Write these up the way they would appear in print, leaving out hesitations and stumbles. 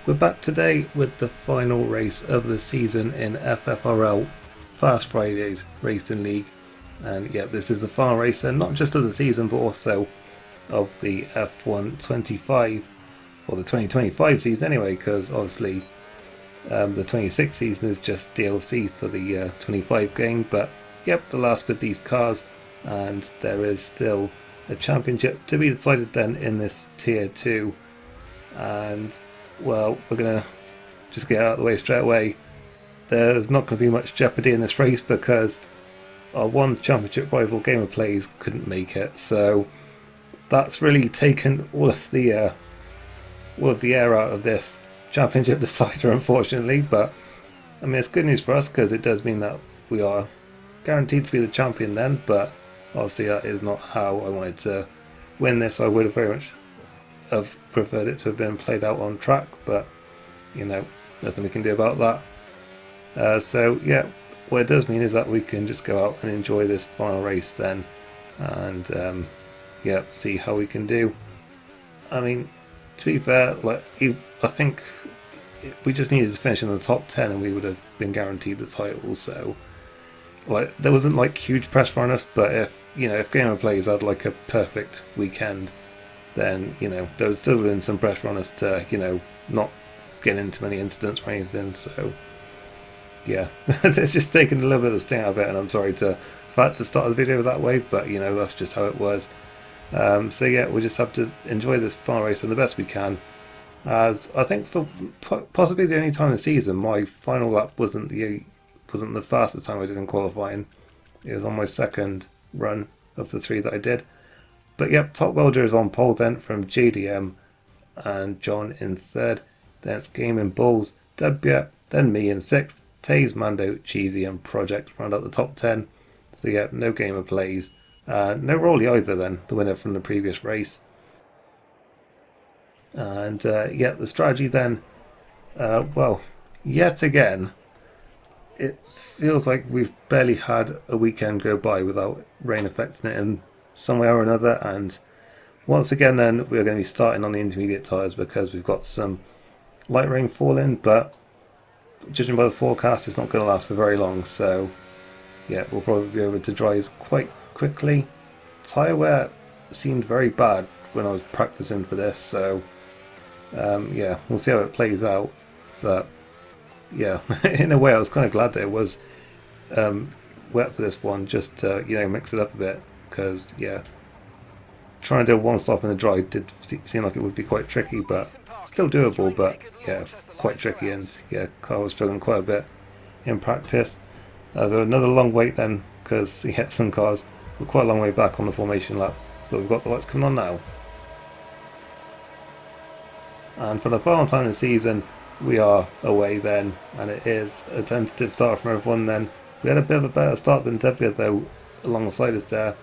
We're back today with the final race of the season in FFRL Fast Fridays Racing League. And yeah, this is the final race, and not just of the season, but also of the F125, or the 2025 season anyway, because obviously the 26 season is just DLC for the 25 game. But yep, the last with these cars, and there is still a championship to be decided then in this Tier 2. And well, we're going to just get out of the way straight away. There's not going to be much jeopardy in this race because our one championship rival Gamer Plays couldn't make it, so that's really taken all of the air out of this championship decider, unfortunately. But I mean, it's good news for us because it does mean that we are guaranteed to be the champion then. But obviously, that is not how I wanted to win this. I would have very much have preferred it to have been played out on track, but you know, nothing we can do about that. So yeah, what it does mean is that we can just go out and enjoy this final race then, and yeah, see how we can do. I mean, to be fair, like I think we just needed to finish in the top 10 and we would have been guaranteed the title. So like there wasn't like huge pressure on us, but if Gamer Plays had like a perfect weekend, then there would still have been some pressure on us to not get into many incidents or anything. So yeah, it's just taken a little bit of the sting out of it, and I'm sorry to start the video that way, but that's just how it was. So yeah, we just have to enjoy this final race in the best we can, as I think for possibly the only time in the season my final lap wasn't the fastest time I did in qualifying. It was on my second run of the 3 that I did. But yep, Top Welder is on pole then from JDM and John in 3rd. Then it's Gaming Bulls, W, then me in 6th. Taze, Mando, Cheesy and Project round out the top 10. So yeah, no Gamer Plays. No Rolly either then, the winner from the previous race. And yeah, the strategy then, well, yet again, it feels like we've barely had a weekend go by without rain affecting it in some way or another. And once again then we're going to be starting on the intermediate tyres because we've got some light rain falling, but judging by the forecast it's not going to last for very long. So yeah, we'll probably be able to dry quite quickly. Tyre wear seemed very bad when I was practicing for this, so yeah, we'll see how it plays out. But yeah, in a way I was kind of glad that it was wet for this one, just to mix it up a bit, because yeah, trying to do one stop in the dry did seem like it would be quite tricky, but still doable. But yeah, quite tricky, and yeah, car was struggling quite a bit in practice. There was another long wait then because yeah, some cars were quite a long way back on the formation lap, but we've got the lights coming on now. And for the final time in the season we are away then, and it is a tentative start from everyone then. We had a bit of a better start than W though alongside us there,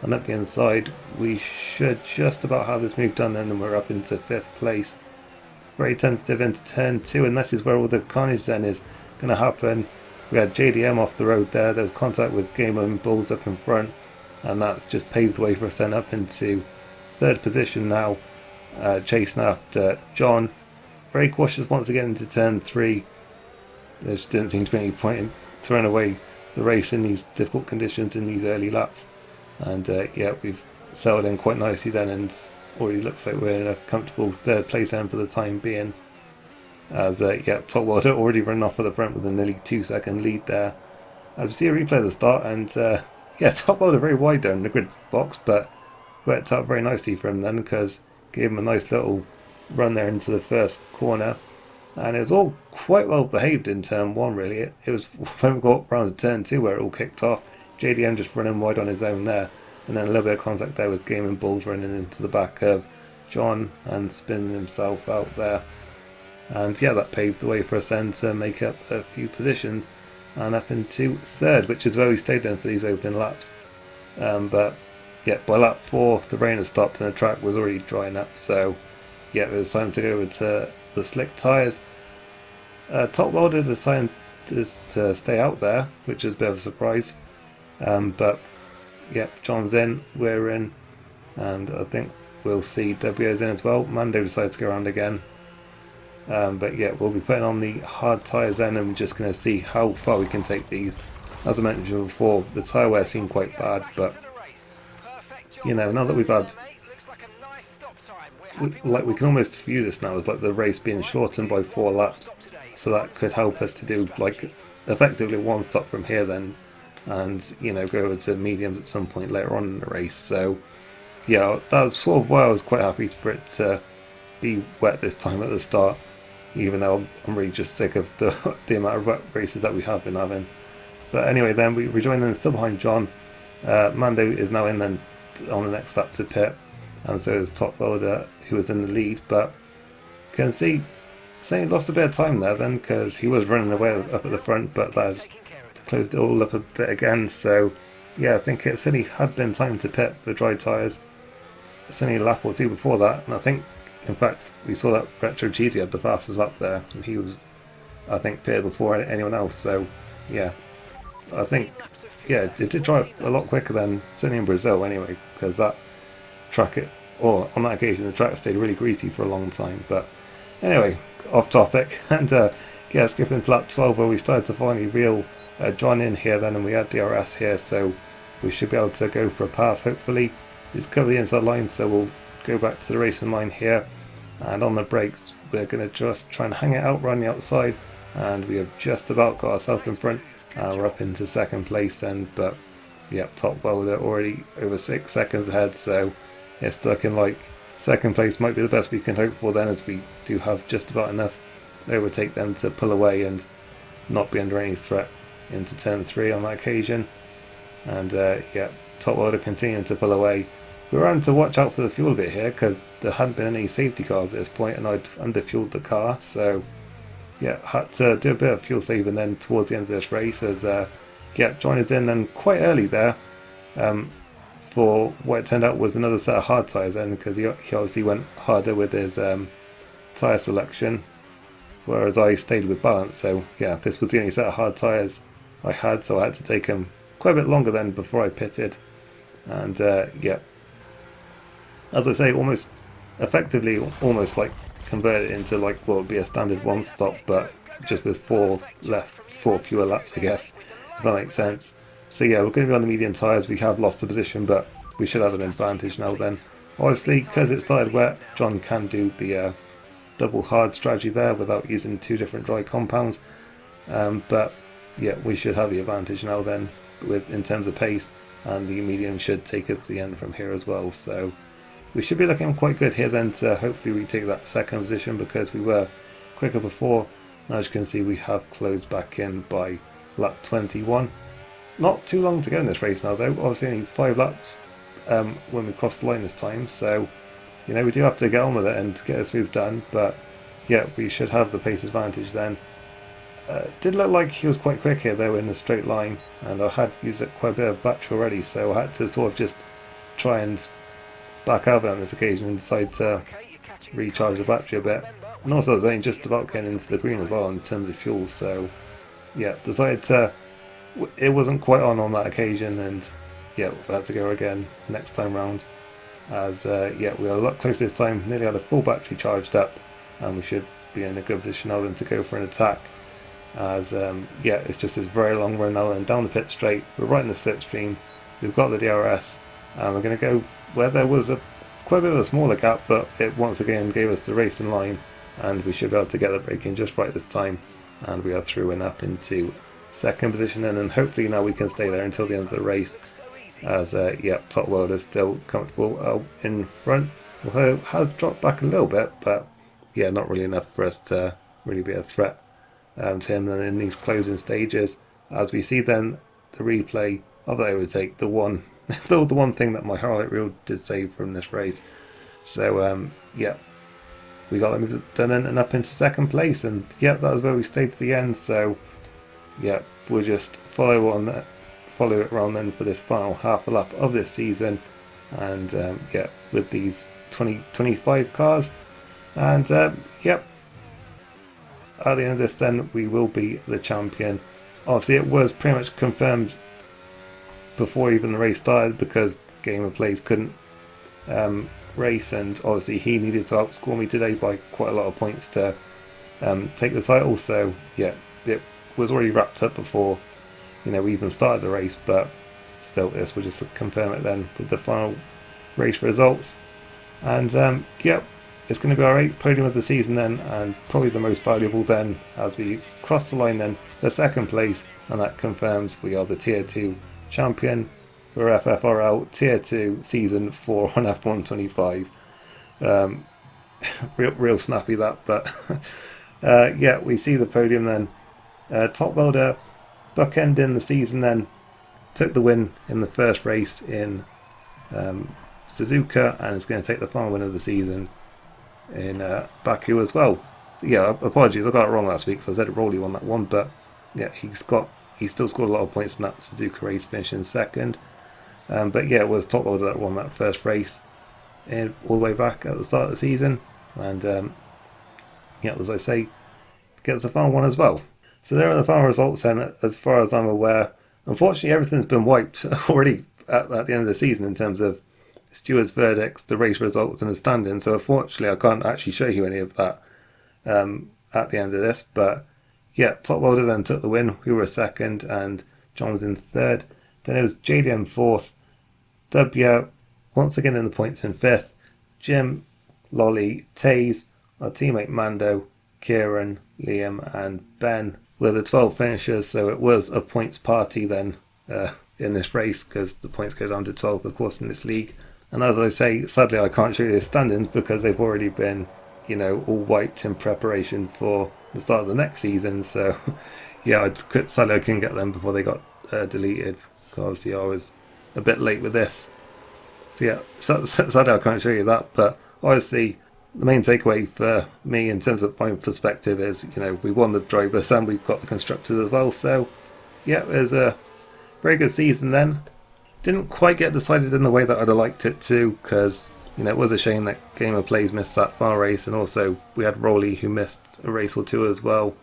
and up the inside we should just about have this move done then, and we're up into 5th place. Very tentative into turn 2, and this is where all the carnage then is going to happen. We had JDM off the road there, there's contact with Gamer and Bulls up in front, and that's just paved the way for us then up into 3rd position now, chasing after John. Very cautious once again into turn 3. There just didn't seem to be any point in throwing away the race in these difficult conditions in these early laps. And yeah, we've settled in quite nicely then, and already looks like we're in a comfortable 3rd place then for the time being. As yeah, Top Welder already running off at the front with a nearly 2-second lead there. As we see a replay of the start, and yeah, Top Welder very wide there in the grid box, but worked out very nicely for him then, because gave him a nice little run there into the first corner, and it was all quite well behaved in turn 1 really. It was when we got round to turn 2 where it all kicked off. JDM just running wide on his own there, and then a little bit of contact there with Gaming Bulls running into the back of John and spinning himself out there. And yeah, that paved the way for us then to make up a few positions and up into 3rd, which is where we stayed then for these opening laps. But yeah, by lap 4 the rain had stopped and the track was already drying up, so yeah, it was time to go over to the slick tyres. Top Welder decided to stay out there, which is a bit of a surprise. But yeah, John's in, we're in, and I think we'll see W's in as well. Mando decides to go around again. But yeah, we'll be putting on the hard tyres then, and we're just going to see how far we can take these. As I mentioned before, the tyre wear seemed quite bad, but you know, now that we've had, we can almost view this now as like the race being shortened by 4 laps, so that could help us to do like effectively one stop from here then, and you know, go over to mediums at some point later on in the race. So yeah, that was sort of why I was quite happy for it to be wet this time at the start, even though I'm really just sick of the amount of wet races that we have been having. But anyway, then we rejoined then still behind John. Mando is now in then on the next lap to pit, and so is Top Welder, who was in the lead, but you can see he lost a bit of time there then, because he was running away up at the front, but that has closed it all up a bit again. So yeah, I think it's only had been time to pit for dry tyres. It's only a lap or two before that, and I think in fact we saw that Retro Cheesy had the fastest lap there, and he was, I think, pitted before anyone else. So yeah, I think, yeah, it did dry a lot quicker than certainly in Brazil anyway, because that track, or on that occasion the track stayed really greasy for a long time. But anyway, off topic, and yeah, skipping to lap 12 where we started to finally reel John in here then, and we had DRS here, so we should be able to go for a pass hopefully. It's covered the inside line, so we'll go back to the racing line here, and on the brakes we're going to just try and hang it out around the outside, and we have just about got ourselves in front. We're up into second place then, but yeah, Top Welder already over 6 seconds ahead, so it's looking like second place might be the best we can hope for then, as we do have just about enough overtake them to pull away and not be under any threat into turn 3 on that occasion. And yeah, Top Welder continuing to pull away. We were having to watch out for the fuel a bit here, because there hadn't been any safety cars at this point, and I'd underfueled the car, so yeah, had to do a bit of fuel saving then towards the end of this race, as yeah, John is in then quite early there for what it turned out was another set of hard tyres then, because he obviously went harder with his tyre selection, whereas I stayed with balance. So yeah, this was the only set of hard tyres I had, so I had to take them quite a bit longer then before I pitted. And yeah, as I say, almost like convert it into like what would be a standard one stop, but just with 4 fewer laps, I guess, if that makes sense. So yeah, we're going to be on the medium tyres. We have lost the position, but we should have an advantage now then. Obviously, because it started wet, John can do the double hard strategy there without using 2 different dry compounds. But yeah, we should have the advantage now then in terms of pace, and the medium should take us to the end from here as well. So we should be looking quite good here then to hopefully retake that second position, because we were quicker before. And as you can see, we have closed back in by lap 21. Not too long to go in this race now though, obviously only 5 laps when we cross the line this time, so you know, we do have to get on with it and get this move done. But yeah, we should have the pace advantage then. Did look like he was quite quick here though in the straight line, and I had used quite a bit of battery already, so I had to sort of just try and back out on this occasion and decide to recharge the battery a bit. And also I was only just about getting into the green as well in terms of fuel, so yeah, decided to, it wasn't quite on that occasion, and yeah, we had to go again next time round, as yeah, we were a lot closer this time, nearly had a full battery charged up, and we should be in a good position now then to go for an attack, as yeah, it's just this very long run now and down the pit straight. We're right in the slipstream, we've got the DRS, and we're going to go where there was quite a bit of a smaller gap, but it once again gave us the racing line, and we should be able to get the braking just right this time, and we are through and up into second position, and then hopefully now we can stay there until the end of the race, as yeah, Top World is still comfortable in front, although has dropped back a little bit, but yeah, not really enough for us to really be a threat to him then in these closing stages. As we see then the replay of that overtake, the one the one thing that my highlight reel did save from this race. So yeah, we got them done and up into second place, and yeah, that was where we stayed to the end. So yeah, we'll just follow it around then for this final half a lap of this season, and yeah, with these 25 cars, and yep, at the end of this then we will be the champion. Obviously it was pretty much confirmed before even the race started, because Game of Plays couldn't race, and obviously he needed to outscore me today by quite a lot of points to take the title. So yeah, it was already wrapped up before we even started the race, but still, this will just confirm it then with the final race results. And yeah, it's going to be our 8th podium of the season then, and probably the most valuable then as we cross the line then for 2nd place, and that confirms we are the Tier 2 champion for FFRL Tier 2 Season 4 on F125. Real snappy that, but yeah, we see the podium then. Top Welder bookending the season then, took the win in the first race in Suzuka, and is going to take the final win of the season in Baku as well. So yeah, apologies, I got it wrong last week, so I said Rowley won that one, but yeah, he still scored a lot of points in that Suzuka race, finishing 2nd. But yeah, it was Top Welder that won that first race all the way back at the start of the season, and yeah, as I say, gets the final one as well. So there are the final results then, as far as I'm aware. Unfortunately, everything's been wiped already at the end of the season in terms of stewards' verdicts, the race results, and the standings. So unfortunately, I can't actually show you any of that at the end of this. But yeah, Top Welder then took the win. We were 2nd, and John was in 3rd. Then it was JDM 4th. W once again in the points in 5th. Jim, Lolly, Taze, our teammate Mando, Kieran, Liam, and Ben were the 12 finishers. So it was a points party then in this race, because the points go down to 12, of course, in this league. And as I say, sadly, I can't show you the standings because they've already been, all wiped in preparation for the start of the next season. So yeah, sadly, I couldn't get them before they got deleted. Obviously, I was a bit late with this. So yeah, sadly, I can't show you that. But obviously, the main takeaway for me in terms of my perspective is, we won the drivers and we've got the constructors as well. So yeah, it was a very good season then. Didn't quite get decided in the way that I'd have liked it to, because it was a shame that Game of Plays missed that far race, and also we had Rowley who missed a race or two as well.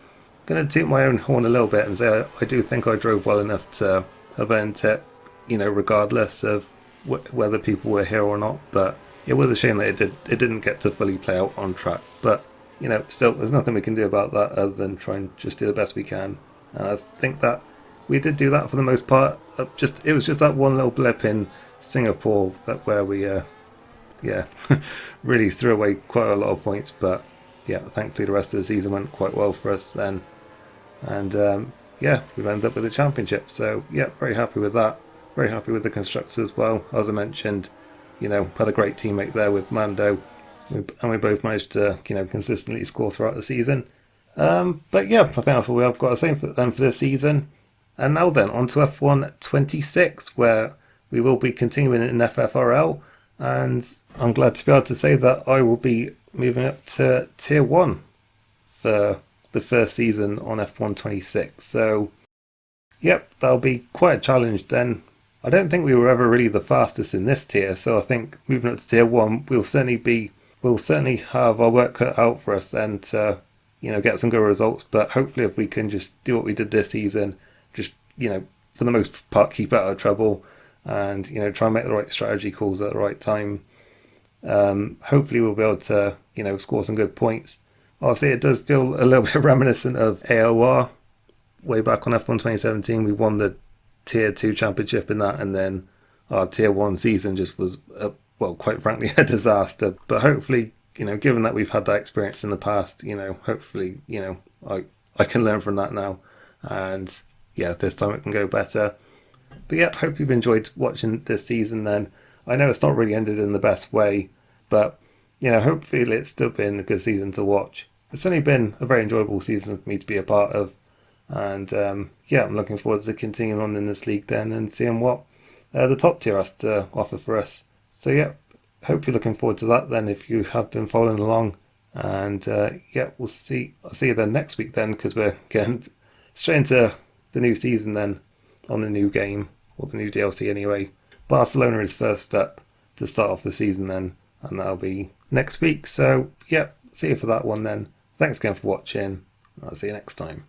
Going to toot my own horn a little bit and say I do think I drove well enough to have earned it, regardless of whether people were here or not. But it was a shame that it didn't get to fully play out on track. But still, there's nothing we can do about that other than try and just do the best we can. And I think that we did do that for the most part. It was just that one little blip in Singapore where we really threw away quite a lot of points. But yeah, thankfully the rest of the season went quite well for us then, and yeah, we've ended up with the championship. So yeah, very happy with that. Very happy with the constructors as well. As I mentioned, had a great teammate there with Mando, and we both managed to consistently score throughout the season. But yeah, I think that's all we have got to say for this season. And now then, on to F1 26, where we will be continuing in FFRL. And I'm glad to be able to say that I will be moving up to Tier 1 for the first season on F1 26. So, yep, that'll be quite a challenge then. I don't think we were ever really the fastest in this tier, so I think moving up to Tier 1, we'll certainly have our work cut out for us then to, get some good results. But hopefully if we can just do what we did this season, just, for the most part, keep out of trouble and, try and make the right strategy calls at the right time. Hopefully we'll be able to, score some good points. Obviously it does feel a little bit reminiscent of AOR. Way back on F1 2017, we won the Tier 2 championship in that, and then our Tier 1 season just was, quite frankly, a disaster. But hopefully, given that we've had that experience in the past, hopefully, I can learn from that now. And yeah, this time it can go better. But yeah, hope you've enjoyed watching this season then. I know it's not really ended in the best way, but, hopefully it's still been a good season to watch. It's certainly been a very enjoyable season for me to be a part of. And yeah, I'm looking forward to continuing on in this league then and seeing what the top tier has to offer for us. So yeah, hope you're looking forward to that then if you have been following along. And yeah, I'll see you then next week then, because we're getting straight into the new season then on the new game, or the new DLC anyway. Barcelona is first up to start off the season then, and that'll be next week. So yeah, see you for that one then. Thanks again for watching. I'll see you next time.